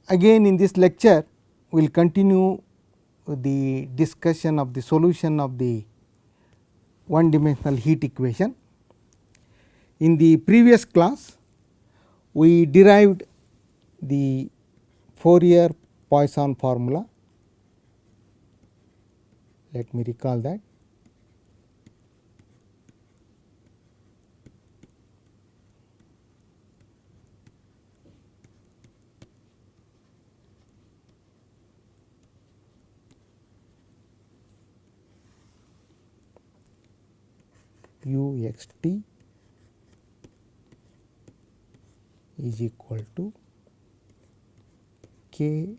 again in this lecture we will continue the discussion of the solution of the one dimensional heat equation. In the previous class we derived the Fourier Poisson formula. Let me recall that. U x t is equal to k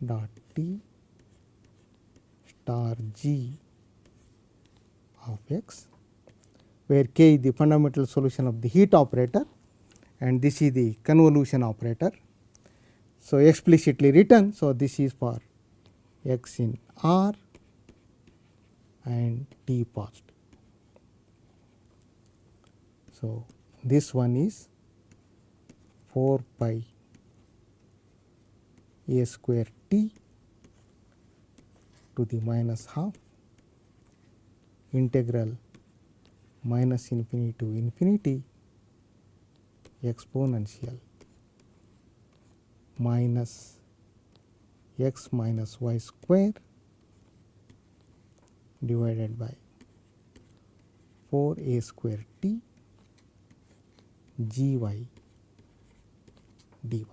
dot t star g of x, where k is the fundamental solution of the heat operator and this is the convolution operator. So, explicitly written. So, this is for x in R and t positive. So, this one is 4 pi a square t to the minus half integral minus infinity to infinity exponential minus x minus y square divided by 4 a square t g y dy.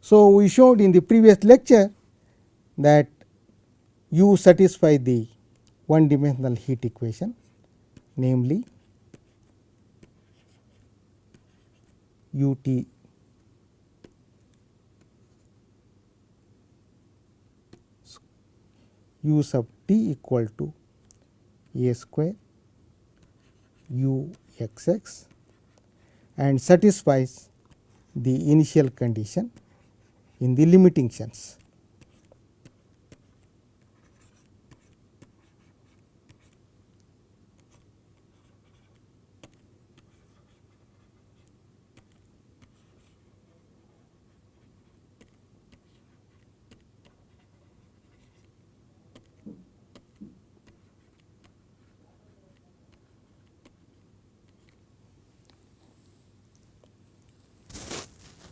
So, we showed in the previous lecture that U satisfy the one dimensional heat equation, namely U t U sub t equal to a square u x x and satisfies the initial condition in the limiting sense.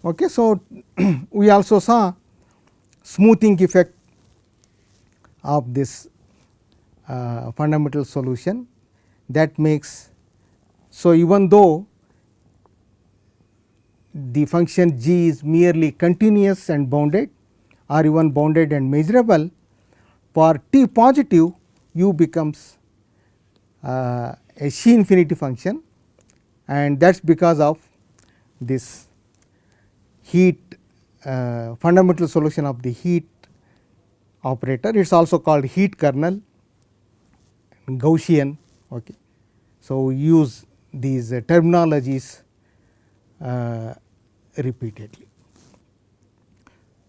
Okay, so, we also saw smoothing effect of this fundamental solution that makes. So, even though the function g is merely continuous and bounded or even bounded and measurable, for t positive u becomes a C infinity function, and that is because of this heat fundamental solution of the heat operator. It is also called heat kernel, Gaussian. Okay. So, we use these terminologies repeatedly.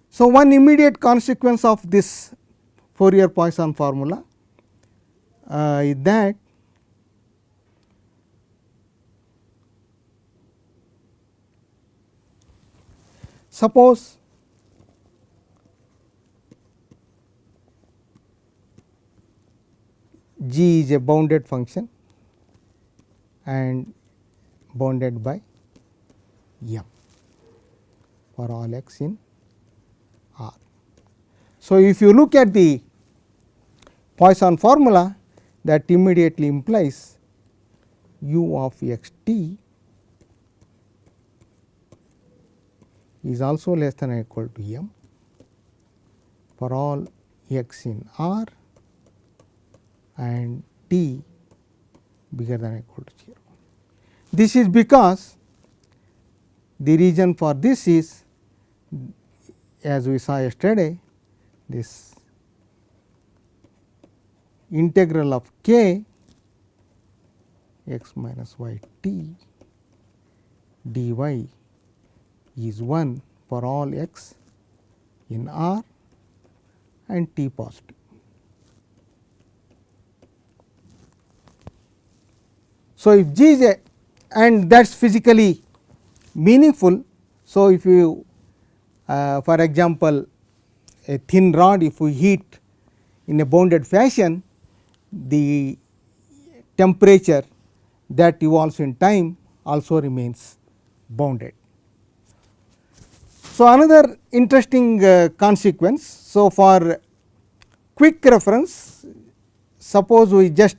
So, one immediate consequence of this Fourier Poisson formula is that suppose g is a bounded function and bounded by m for all x in R. So, if you look at the Poisson formula, that immediately implies u of x t is also less than or equal to m for all x in R and t bigger than or equal to 0. This is because the reason for this is, as we saw yesterday, this integral of k x minus y t dy is 1 for all x in R and t positive. So, if g is a and that is physically meaningful. So, if you for example, a thin rod, if we heat in a bounded fashion, the temperature that evolves in time also remains bounded. So, another interesting consequence. So, for quick reference, suppose we just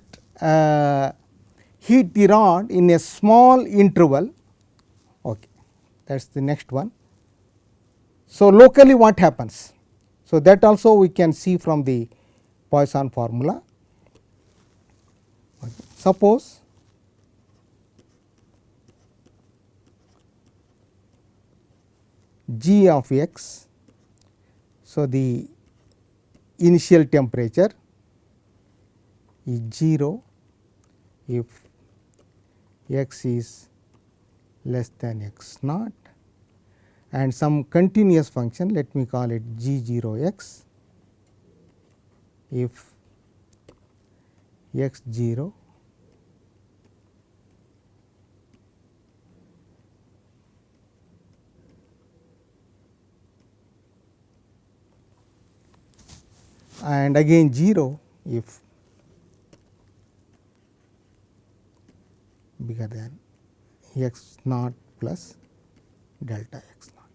heat the rod in a small interval, okay, that is the next one. So, locally what happens? So, that also we can see from the Poisson formula. Okay. Suppose g of x, so the initial temperature is 0 if x is less than x naught, and some continuous function, let me call it g 0 x, if x 0 and again 0 if bigger than x naught plus delta x naught.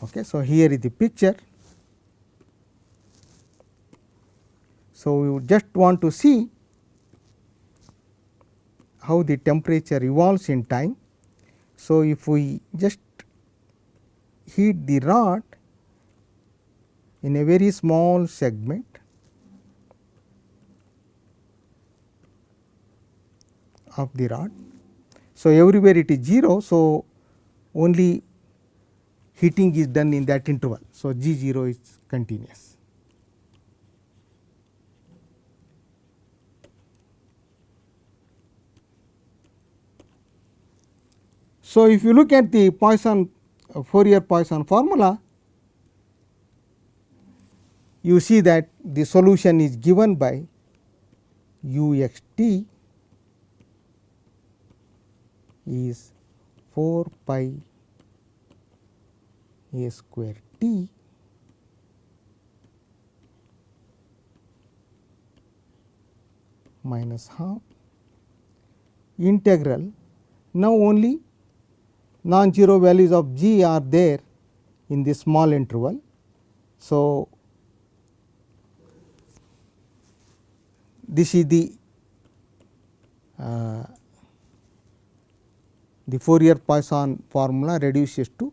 Okay. So, here is the picture. So, we would just want to see how the temperature evolves in time. So, if we just heat the rod in a very small segment of the rod. So, everywhere it is 0. So, only heating is done in that interval. So, G 0 is continuous. So, if you look at the Poisson Fourier Poisson formula, you see that the solution is given by u x t is 4 pi a square t minus half integral. Now, only non-zero values of g are there in this small interval. So, this is the Fourier Poisson formula reduces to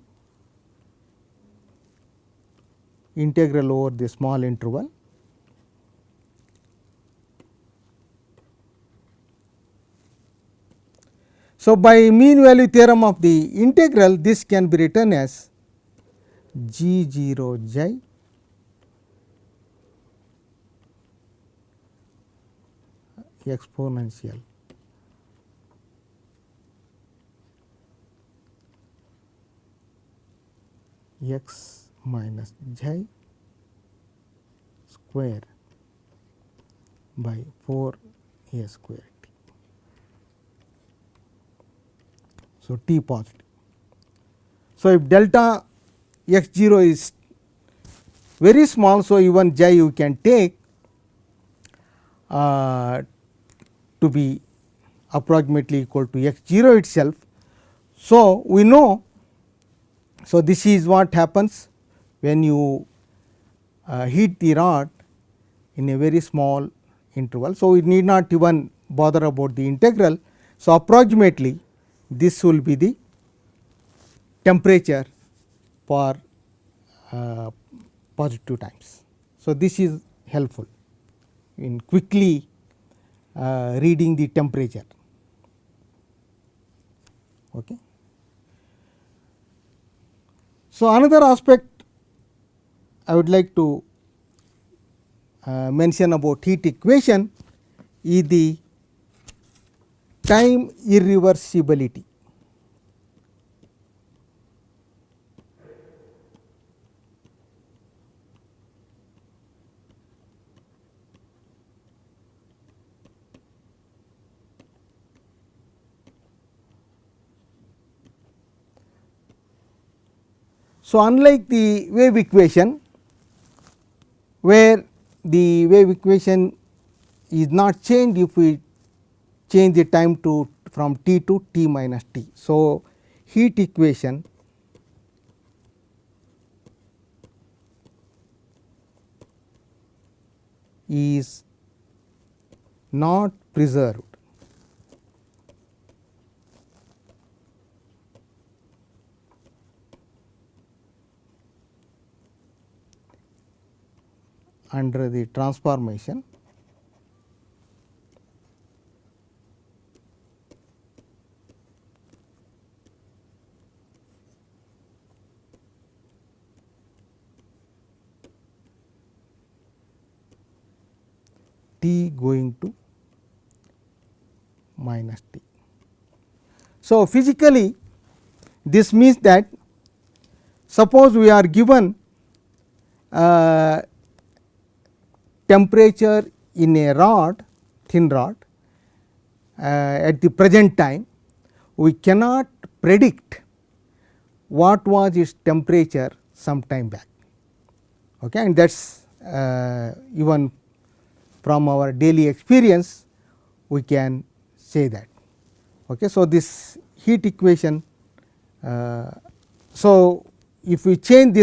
integral over the small interval. So, by mean value theorem of the integral, this can be written as g 0 j exponential x minus j square by 4 a square t. So, t positive. So, if delta x 0 is very small, so even j you can take to be approximately equal to x 0 itself. So, we know, so this is what happens when you heat the rod in a very small interval. So, we need not even bother about the integral. So, approximately this will be the temperature for positive times. So, this is helpful in quickly reading the temperature. Okay. So, another aspect I would like to mention about heat equation is the time irreversibility. So, unlike the wave equation, where the wave equation is not changed if we change the time to from t to t minus t. So, heat equation is not preserved under the transformation t going to minus t. So, physically this means that suppose we are given temperature in a rod, thin rod, at the present time, we cannot predict what was its temperature some time back, okay. And that is even from our daily experience we can say that. Okay. So, this heat equation, so if we change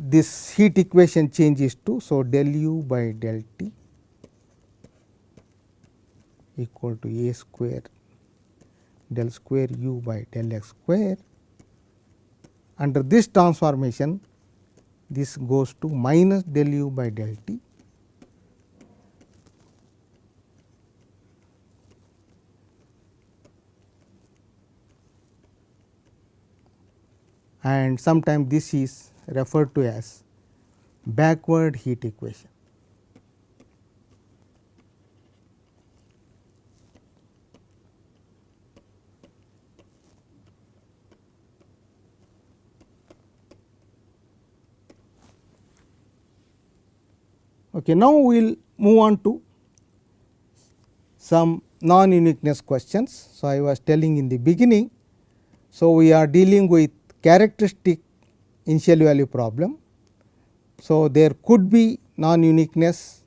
this heat equation changes to, so del u by del t equal to a square del square u by del x square. Under this transformation, this goes to minus del u by del t and sometimes this is referred to as backward heat equation. Okay, now we will move on to some non-uniqueness questions. So, I was telling in the beginning, so we are dealing with characteristic initial value problem. So, there could be non-uniqueness.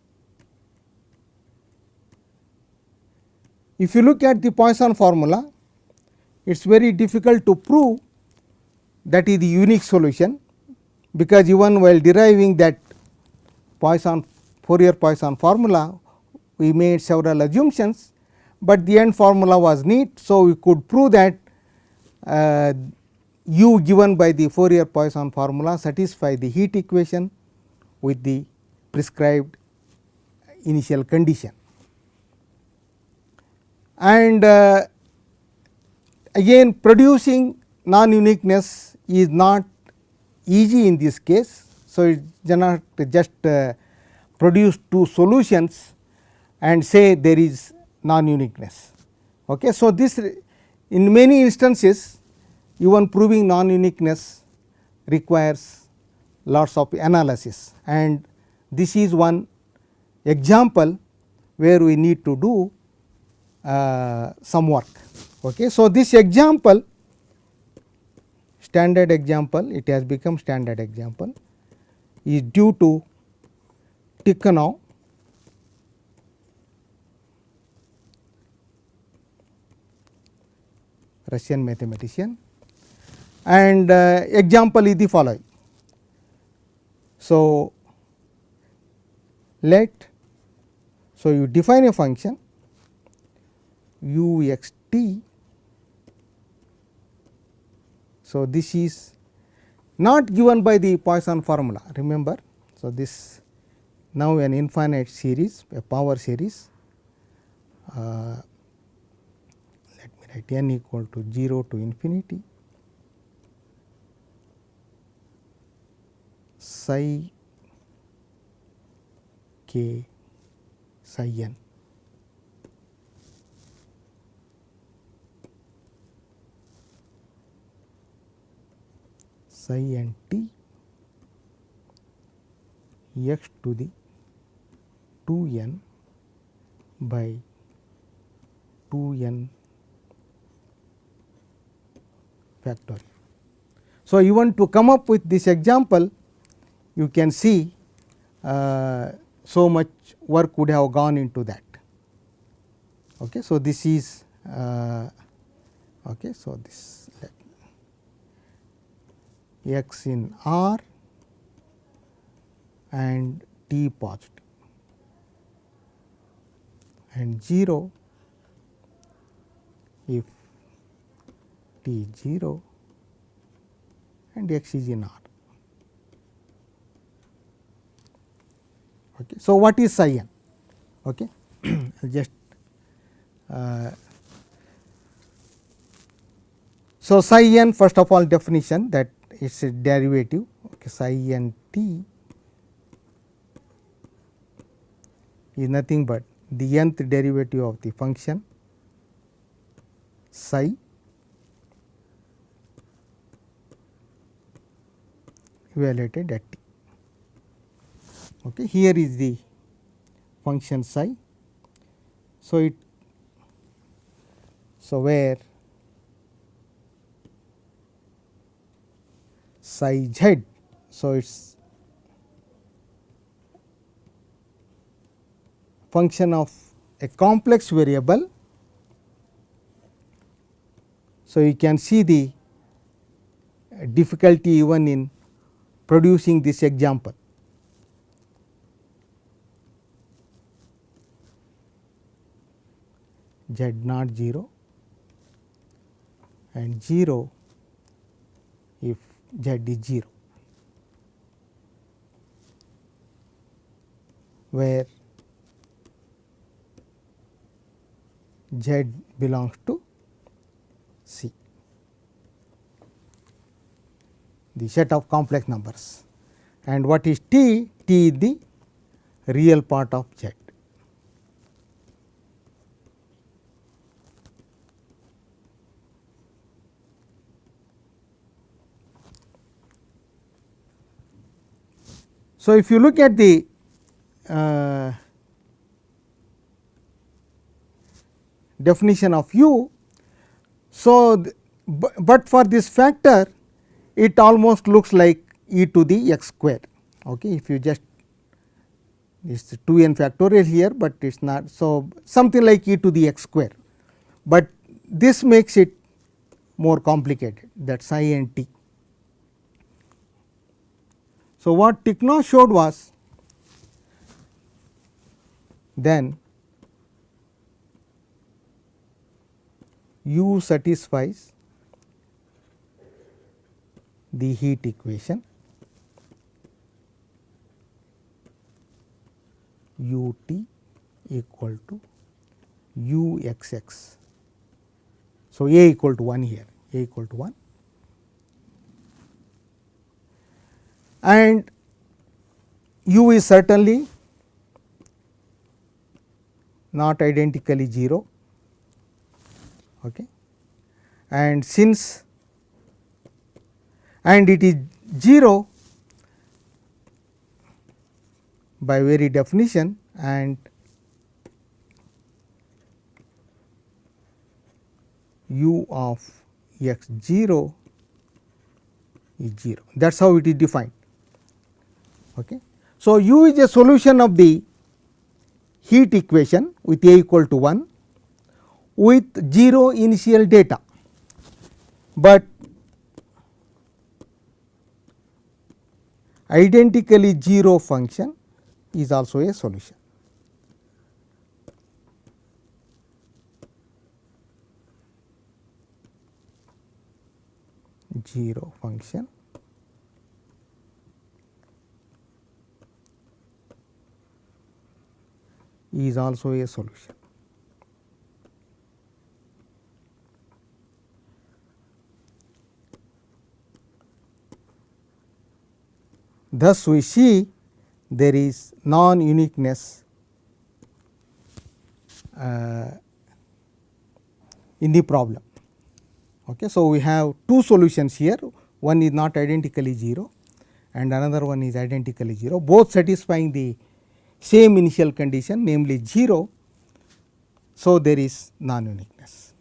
If you look at the Poisson formula, it is very difficult to prove that is the unique solution, because even while deriving that Poisson Fourier Poisson formula, we made several assumptions, but the end formula was neat. So, we could prove that u given by the Fourier Poisson formula satisfy the heat equation with the prescribed initial condition. And again, producing non-uniqueness is not easy in this case. So, it is not just produce two solutions and say there is non-uniqueness. Okay. So, this in many instances even proving non-uniqueness requires lots of analysis, and this is one example where we need to do some work. Okay. So, this example, standard example, it has become standard example, is due to Tikhonov, Russian mathematician, and example is the following. So, so you define a function u x t. So, this is not given by the Poisson formula, remember. So, this now an infinite series, a power series, let me write n equal to 0 to infinity psi k psi n. Psi n t x to the 2n by 2n factorial. So, even to come up with this example, you can see so much work would have gone into that. Okay. So, this is okay. So, this x in R and t positive and 0 if t 0 and x is in R. Okay. So, what is psi n? Okay. Just so, psi n, first of all, definition that it is a derivative. Okay. Psi n t is nothing but the nth derivative of the function psi evaluated at t. Okay. Here is the function psi. So, where psi z, so it is function of a complex variable. So, you can see the difficulty even in producing this example. Z naught 0 and 0 if z is 0, where z belongs to C, the set of complex numbers, and what is t? T is the real part of z. So, if you look at the definition of u, so but for this factor it almost looks like e to the x square. Okay. If you just is 2n factorial here, but it is not. So, something like e to the x square, but this makes it more complicated, that psi n t. So, what Ticknow showed was then u satisfies the heat equation u t equal to u x x. So, a equal to 1 here, a equal to 1, and u is certainly not identically 0, okay. And since and it is 0 by very definition, and u of x 0 is 0. That is how it is defined. Okay. So, u is a solution of the heat equation with a equal to 1 with 0 initial data, but identically 0 function is also a solution. Zero function is also a solution. Thus, we see there is non-uniqueness in the problem. Okay. So, we have two solutions here, one is not identically 0 and another one is identically 0, both satisfying the same initial condition, namely 0. So, there is non-uniqueness.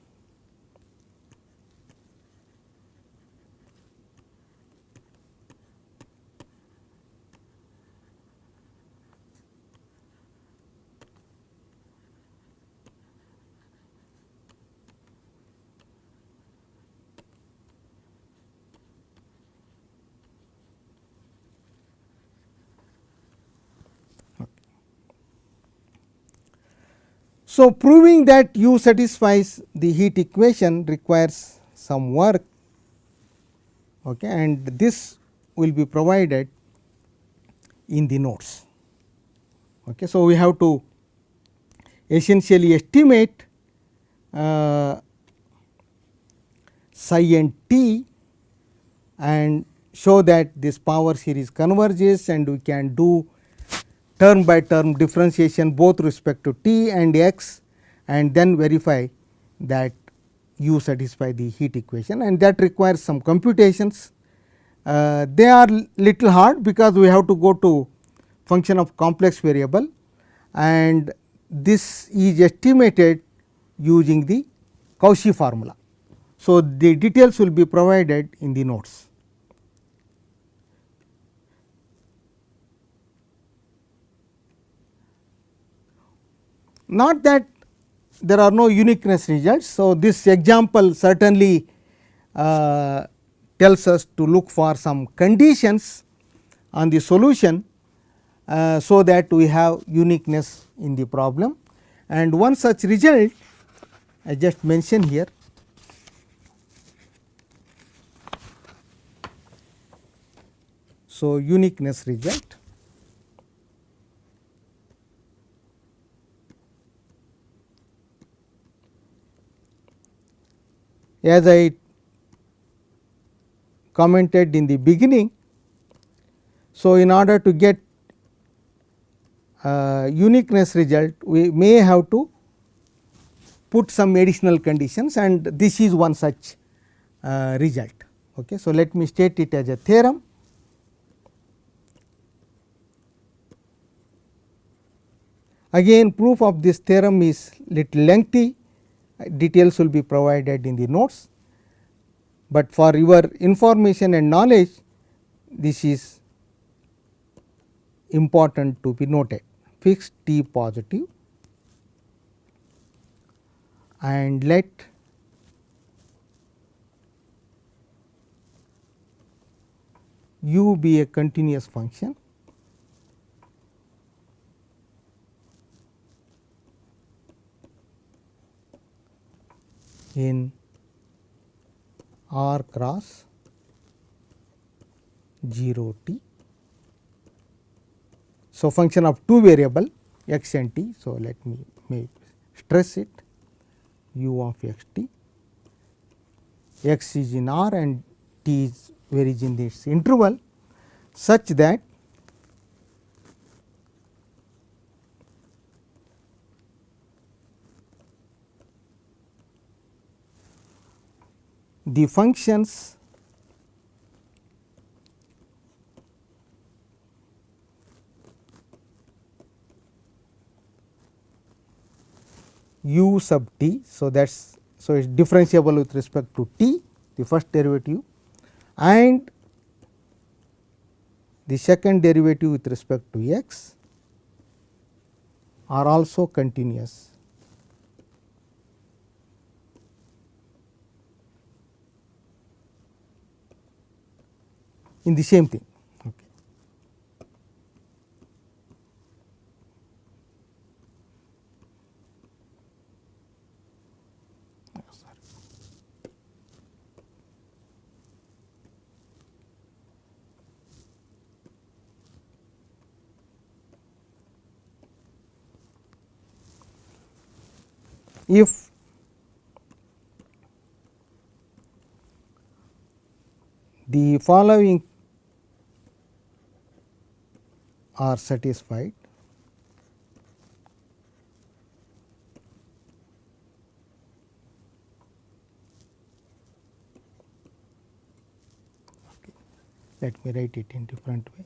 So, proving that U satisfies the heat equation requires some work, okay, and this will be provided in the notes. Okay. So, we have to essentially estimate psi and T and show that this power series converges, and we can do term by term differentiation both respect to T and X, and then verify that U satisfy the heat equation, and that requires some computations. They are little hard because we have to go to function of complex variable, and this is estimated using the Cauchy formula. So, the details will be provided in the notes. Not that there are no uniqueness results. So, this example certainly tells us to look for some conditions on the solution, so that we have uniqueness in the problem, and one such result I just mentioned here. So, uniqueness result. As I commented in the beginning, so in order to get uniqueness result, we may have to put some additional conditions, and this is one such result. Okay. So, let me state it as a theorem. Again, proof of this theorem is little lengthy, details will be provided in the notes, but for your information and knowledge this is important to be noted. Fix T positive and let U be a continuous function in R cross 0 T. So, function of two variable x and t. So, let me stress it, U of x t, x is in R and t is where is in this interval, such that the functions U sub t. So, that is so it is differentiable with respect to t, the first derivative, and the second derivative with respect to x are also continuous. In the same thing. Okay. If the following are satisfied, okay. Let me write it in different way.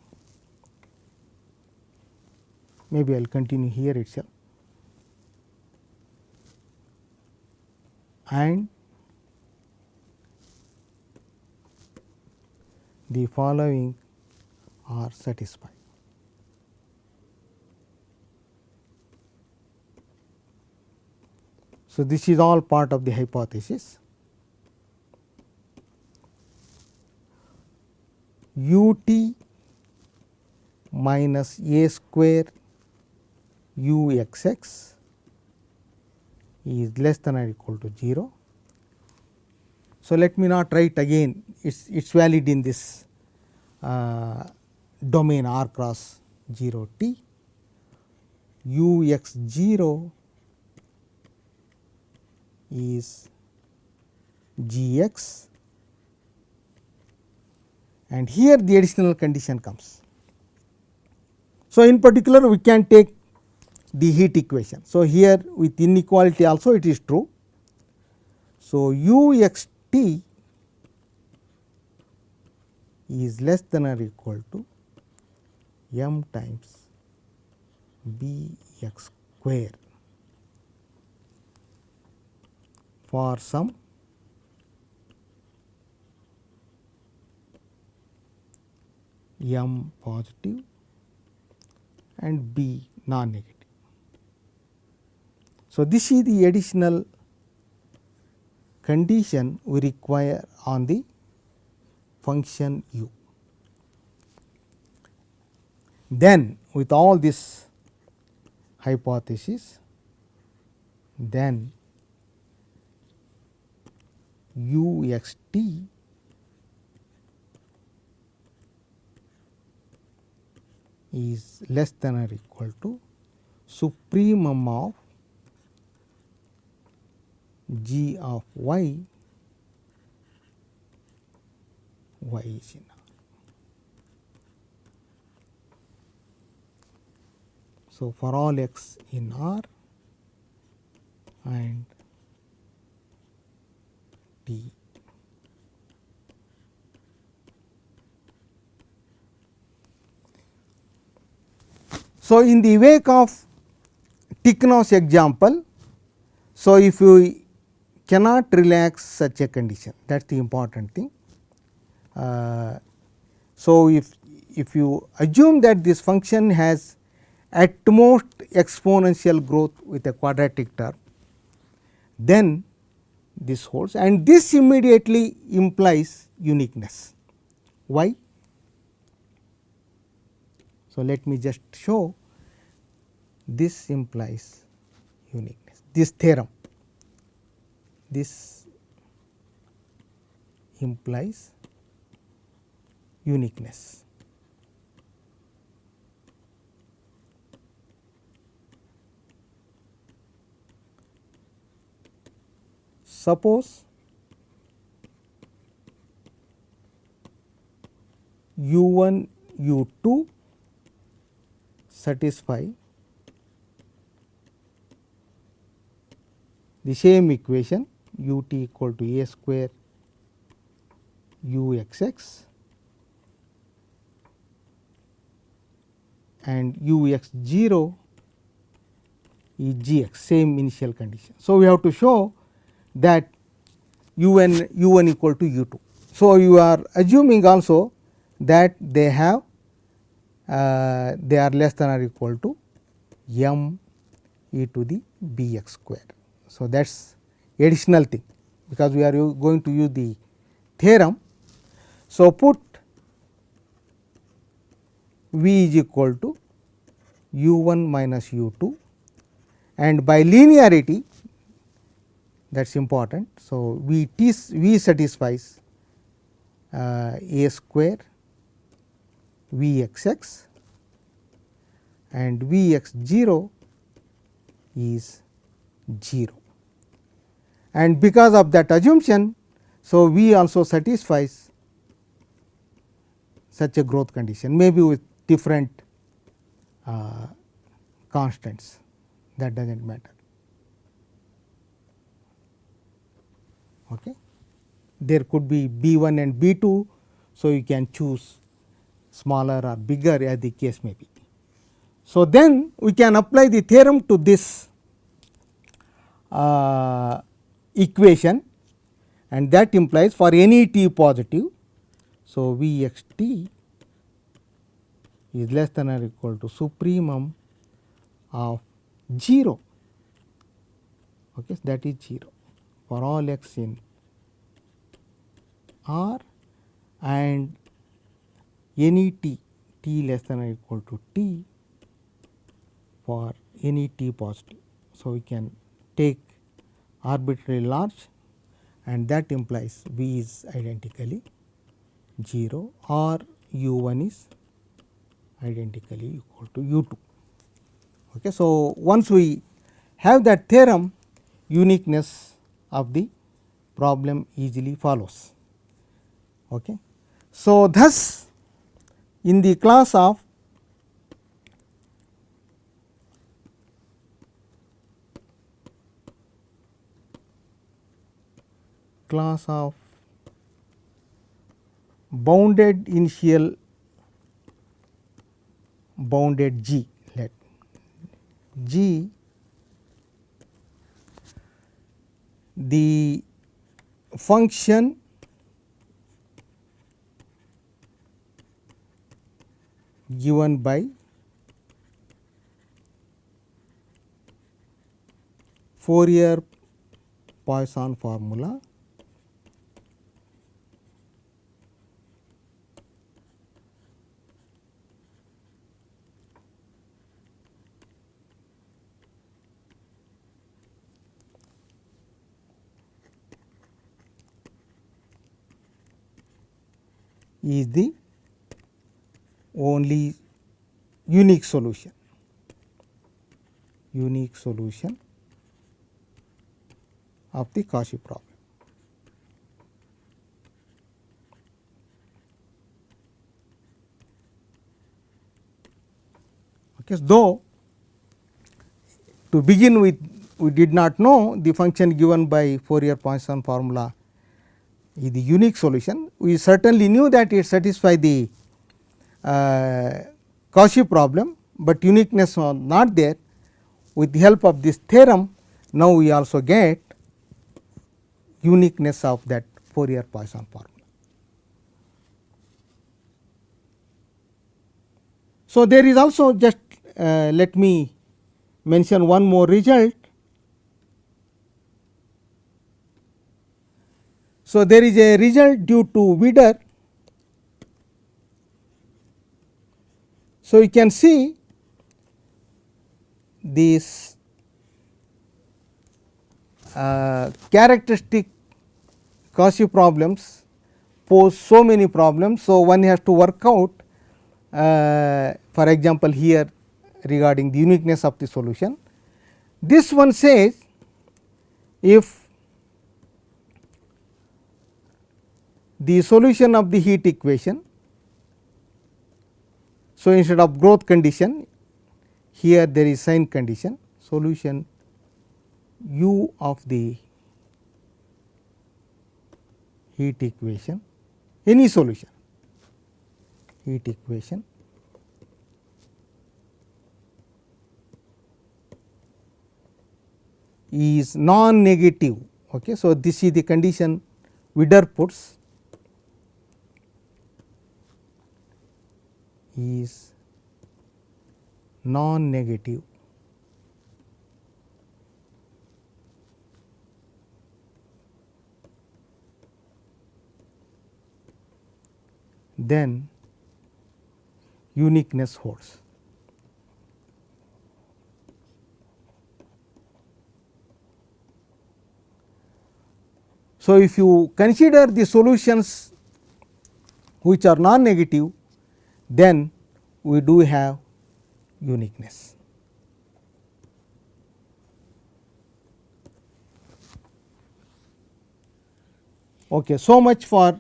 Maybe I will continue here itself, and the following are satisfied. So, this is all part of the hypothesis. U t minus a square U x x is less than or equal to 0. So, let me not write again, it is valid in this domain r cross 0 t. U x 0 is g x, and here the additional condition comes. So, in particular we can take the heat equation. So, here with inequality also it is true. So, u x t is less than or equal to m times b x square for some m positive and b non-negative. So, this is the additional condition we require on the function u. Then with all this hypothesis, then u x t is less than or equal to supremum of g of y, y is in R. So, for all x in R and t. So, in the wake of Tikhonov's example, so if you cannot relax such a condition, that is the important thing. So, if you assume that this function has at most exponential growth with a quadratic term, then this holds, and this immediately implies uniqueness. Why? So, let me just show this implies uniqueness. This theorem, this implies uniqueness. Suppose u1 u2 satisfy the same equation ut equal to a square u x x and u x 0 is g x, same initial condition. So, we have to show that u1 equal to u2. So, you are assuming also that they have they are less than or equal to m e to the b x square. So, that is additional thing, because we are going to use the theorem. So, put v is equal to u1 minus u2, and by linearity, that is important. So, v satisfies a square v x x and v x 0 is 0, and because of that assumption, so v also satisfies such a growth condition, maybe with different constants, that does not matter. Okay. There could be b1 and b2, so you can choose smaller or bigger as the case may be. So, then we can apply the theorem to this equation, and that implies for any t positive. So, v x t is less than or equal to supremum of 0, okay, that is 0 for all x in R and any t less than or equal to t for any t positive. So, we can take arbitrarily large, and that implies V is identically 0 or U1 is identically equal to U2. Okay. So, once we have that theorem, uniqueness of the problem easily follows. Okay. So, thus in the class of bounded initial bounded G, let G the function given by Fourier Poisson formula is the only unique solution of the Cauchy problem. Okay. Though to begin with we did not know the function given by Fourier Poisson formula is the unique solution, we certainly knew that it satisfies the Cauchy problem, but uniqueness was not there. With the help of this theorem, now we also get uniqueness of that Fourier Poisson formula. So, there is also just let me mention one more result. So, there is a result due to Wieder. So, you can see this characteristic Cauchy problems pose so many problems. So, one has to work out for example, here regarding the uniqueness of the solution. This one says if the solution of the heat equation, so instead of growth condition here there is sign condition, solution U of the heat equation, any solution heat equation is non-negative. Okay. So, this is the condition Wieder puts, is non-negative, then uniqueness holds. So, if you consider the solutions which are non-negative, then we do have uniqueness. Okay, so much for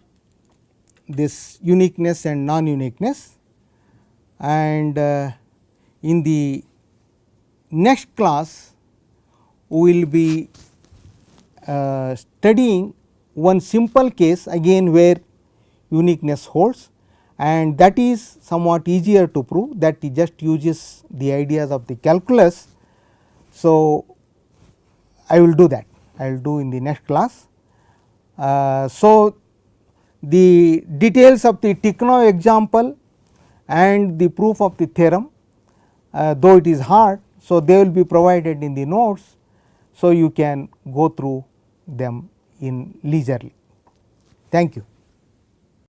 this uniqueness and non-uniqueness, and in the next class we will be studying one simple case again where uniqueness holds, and that is somewhat easier to prove, that it just uses the ideas of the calculus. So, I will do that, I will do in the next class. So, the details of the Tikhonov example and the proof of the theorem, though it is hard, so they will be provided in the notes. So, you can go through them in leisurely. Thank you.